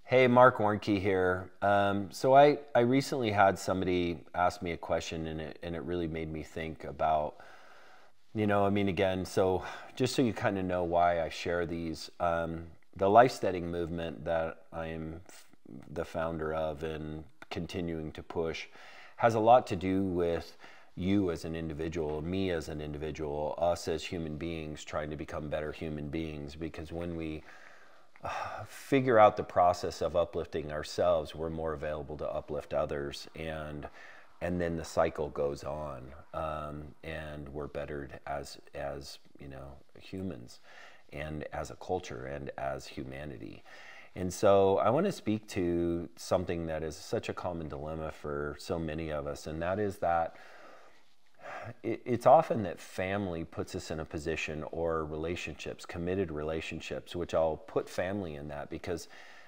Hey, Marc Warnke here. So I recently had somebody ask me a question, and it really made me think about, again, so just so you kind of know why I share these, the life-steading movement that I am the founder of and continuing to push has a lot to do with you as an individual, me as an individual, us as human beings trying to become better human beings, because when we figure out the process of uplifting ourselves, we're more available to uplift others, and then the cycle goes on, and we're bettered as humans, and as a culture, and as humanity. And so I want to speak to something that is such a common dilemma for so many of us, and that is that it's often that family puts us in a position, or relationships, committed relationships, which I'll put family in that because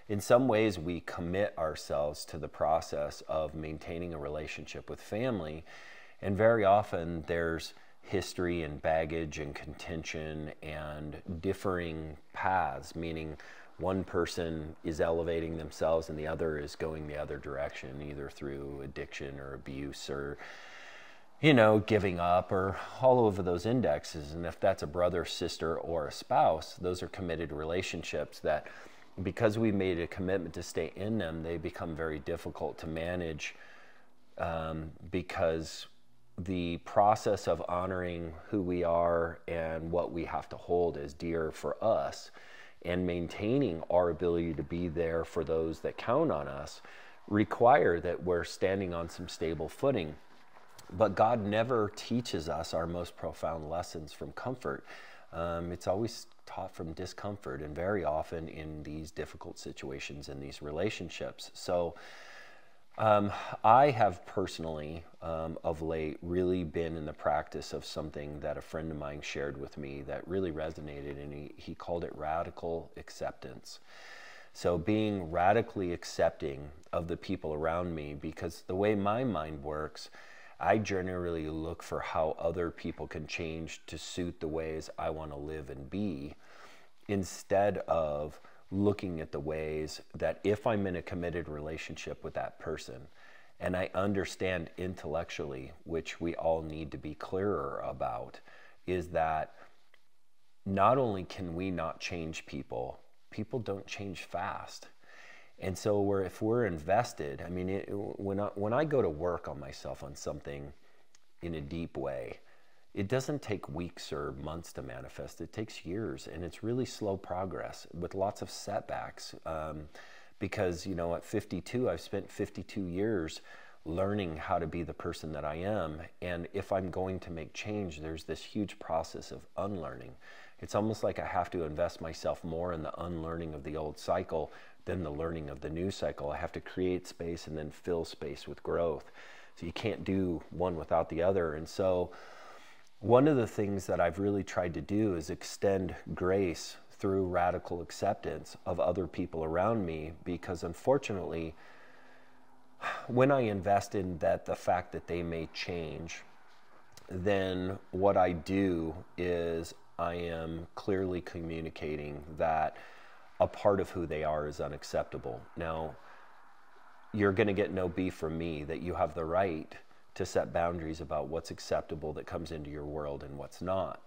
in some ways we commit ourselves to the process of maintaining a relationship with family. And very often there's history and baggage and contention and differing paths, meaning one person is elevating themselves and the other is going the other direction, either through addiction or abuse or giving up, or all over those indexes. And if that's a brother, sister, or a spouse, those are committed relationships that, because we made a commitment to stay in them, they become very difficult to manage, because the process of honoring who we are and what we have to hold as dear for us, and maintaining our ability to be there for those that count on us, require that we're standing on some stable footing. But God never teaches us our most profound lessons from comfort. It's always taught from discomfort, and very often in these difficult situations in these relationships. So I have personally, of late, really been in the practice of something that a friend of mine shared with me that really resonated, and he called it radical acceptance. So being radically accepting of the people around me, because the way my mind works, I generally look for how other people can change to suit the ways I want to live and be, instead of looking at the ways that if I'm in a committed relationship with that person, and I understand intellectually, which we all need to be clearer about, is that not only can we not change people, people don't change fast. And so if we're invested, when I go to work on myself on something in a deep way, it doesn't take weeks or months to manifest. It takes years, and it's really slow progress with lots of setbacks. Because, at 52, I've spent 52 years learning how to be the person that I am. And if I'm going to make change, there's this huge process of unlearning. It's almost like I have to invest myself more in the unlearning of the old cycle than the learning of the new cycle. I have to create space and then fill space with growth. So you can't do one without the other. And so one of the things that I've really tried to do is extend grace through radical acceptance of other people around me, because unfortunately, when I invest in that, the fact that they may change, then what I do is I am clearly communicating that a part of who they are is unacceptable. Now, you're going to get no beef from me that you have the right to set boundaries about what's acceptable that comes into your world and what's not.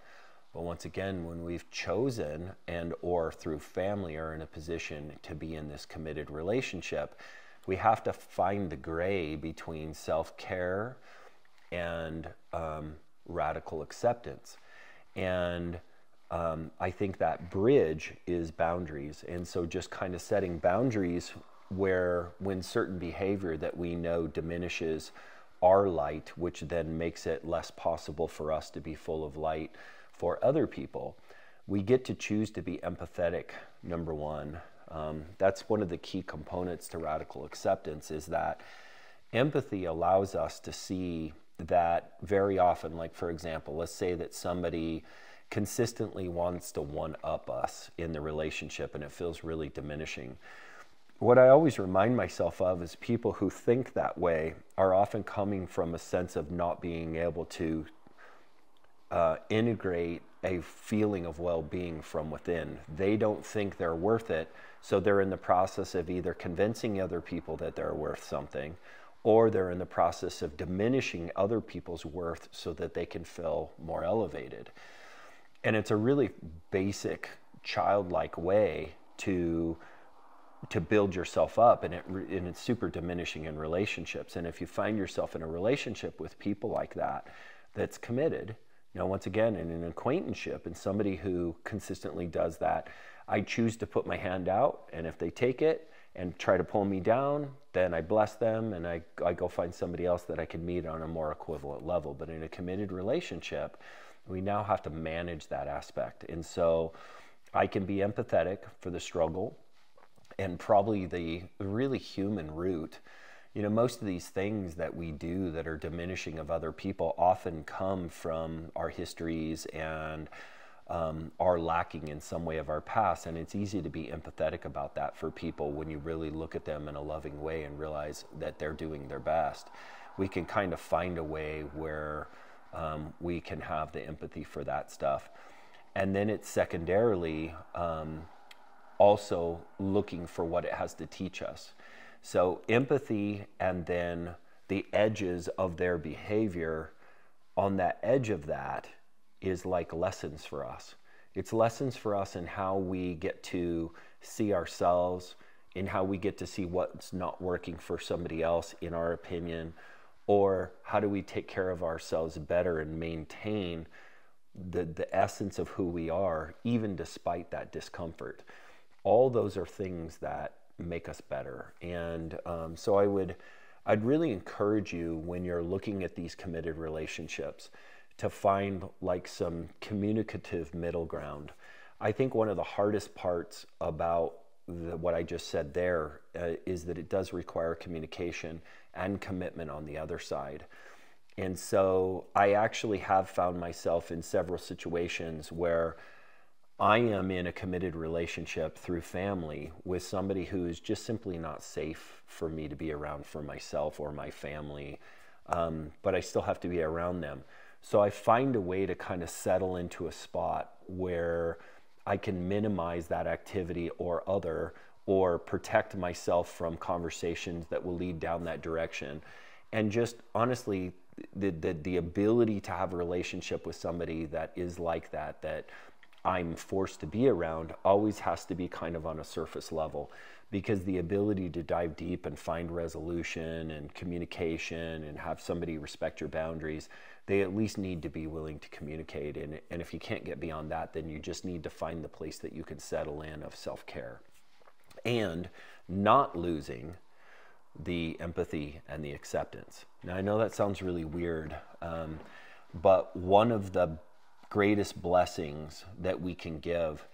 But once again, when we've chosen and or through family are in a position to be in this committed relationship, we have to find the gray between self-care and radical acceptance. And I think that bridge is boundaries. And so just kind of setting boundaries where when certain behavior that we know diminishes our light, which then makes it less possible for us to be full of light for other people, we get to choose to be empathetic, number one. That's one of the key components to radical acceptance, is that empathy allows us to see that very often, like for example, let's say that somebody consistently wants to one-up us in the relationship and it feels really diminishing. What I always remind myself of is people who think that way are often coming from a sense of not being able to integrate a feeling of well-being from within. They don't think they're worth it, so they're in the process of either convincing other people that they're worth something, or they're in the process of diminishing other people's worth so that they can feel more elevated. And it's a really basic, childlike way to build yourself up, and it's super diminishing in relationships. And if you find yourself in a relationship with people like that, that's committed, once again, in an acquaintanceship, and somebody who consistently does that, I choose to put my hand out, and if they take it and try to pull me down, then I bless them, and I go find somebody else that I can meet on a more equivalent level. But in a committed relationship, we now have to manage that aspect. And so I can be empathetic for the struggle, and probably the really human root. Most of these things that we do that are diminishing of other people often come from our histories and are lacking in some way of our past. And it's easy to be empathetic about that for people when you really look at them in a loving way and realize that they're doing their best. We can kind of find a way where we can have the empathy for that stuff. And then it's secondarily also looking for what it has to teach us. So empathy, and then the edges of their behavior, on that edge of that is like lessons for us. It's lessons for us in how we get to see ourselves, in how we get to see what's not working for somebody else, in our opinion, or how do we take care of ourselves better and maintain the essence of who we are, even despite that discomfort. All those are things that make us better. And so I'd really encourage you, when you're looking at these committed relationships, to find like some communicative middle ground. I think one of the hardest parts about what I just said there is that it does require communication and commitment on the other side. And so I actually have found myself in several situations where I am in a committed relationship through family with somebody who is just simply not safe for me to be around for myself or my family, but I still have to be around them. So I find a way to kind of settle into a spot where I can minimize that activity or protect myself from conversations that will lead down that direction. And just honestly, the ability to have a relationship with somebody that is like that I'm forced to be around, always has to be kind of on a surface level, because the ability to dive deep and find resolution and communication and have somebody respect your boundaries, they at least need to be willing to communicate. And if you can't get beyond that, then you just need to find the place that you can settle in of self-care, and not losing the empathy and the acceptance. Now, I know that sounds really weird, but one of the greatest blessings that we can give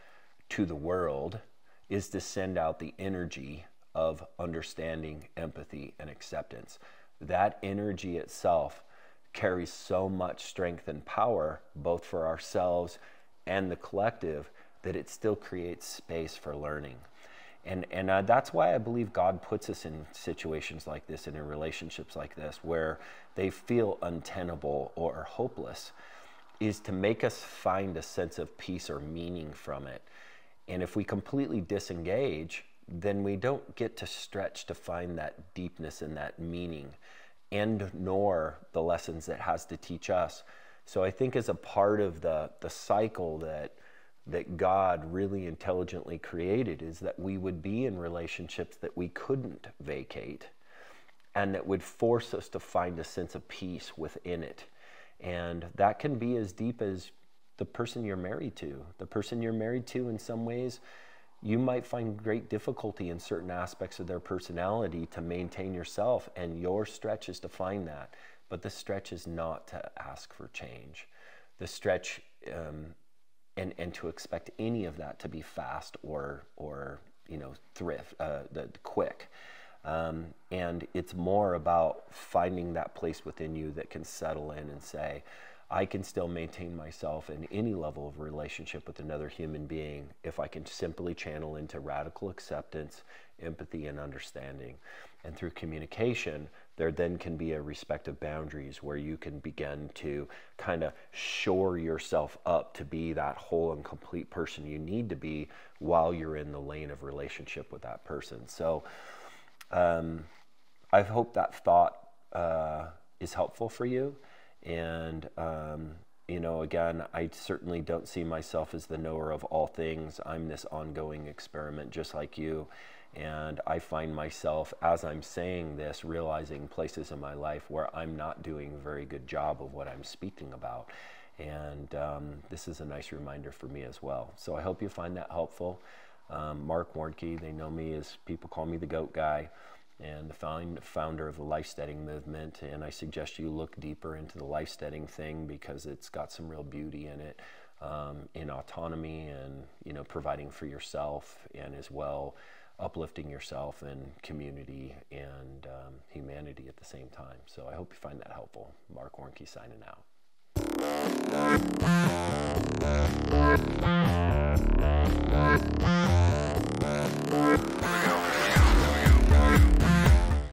to the world is to send out the energy of understanding, empathy, and acceptance. That energy itself carries so much strength and power, both for ourselves and the collective, that it still creates space for learning. And that's why I believe God puts us in situations like this and in relationships like this, where they feel untenable or hopeless, is to make us find a sense of peace or meaning from it. And if we completely disengage, then we don't get to stretch to find that deepness and that meaning, and nor the lessons that has to teach us. So I think as a part of the cycle that God really intelligently created, is that we would be in relationships that we couldn't vacate, and that would force us to find a sense of peace within it. And that can be as deep as the person you're married to. The person you're married to, in some ways, you might find great difficulty in certain aspects of their personality to maintain yourself, and your stretch is to find that. But the stretch is not to ask for change. The stretch, and to expect any of that to be fast or quick. And it's more about finding that place within you that can settle in and say, I can still maintain myself in any level of relationship with another human being if I can simply channel into radical acceptance, empathy, and understanding. And through communication, there then can be a respect of boundaries where you can begin to kind of shore yourself up to be that whole and complete person you need to be while you're in the lane of relationship with that person. So I hope that thought is helpful for you. And, you know, again, I certainly don't see myself as the knower of all things. I'm this ongoing experiment just like you. And I find myself, as I'm saying this, realizing places in my life where I'm not doing a very good job of what I'm speaking about. And this is a nice reminder for me as well. So I hope you find that helpful. Marc Warnke, they know me as, people call me the Goat Guy, and the founder of the life-steading movement. And I suggest you look deeper into the life-steading thing because it's got some real beauty in it, in autonomy and, you know, providing for yourself, and as well uplifting yourself and community and humanity at the same time. So I hope you find that helpful. Marc Warnke signing out.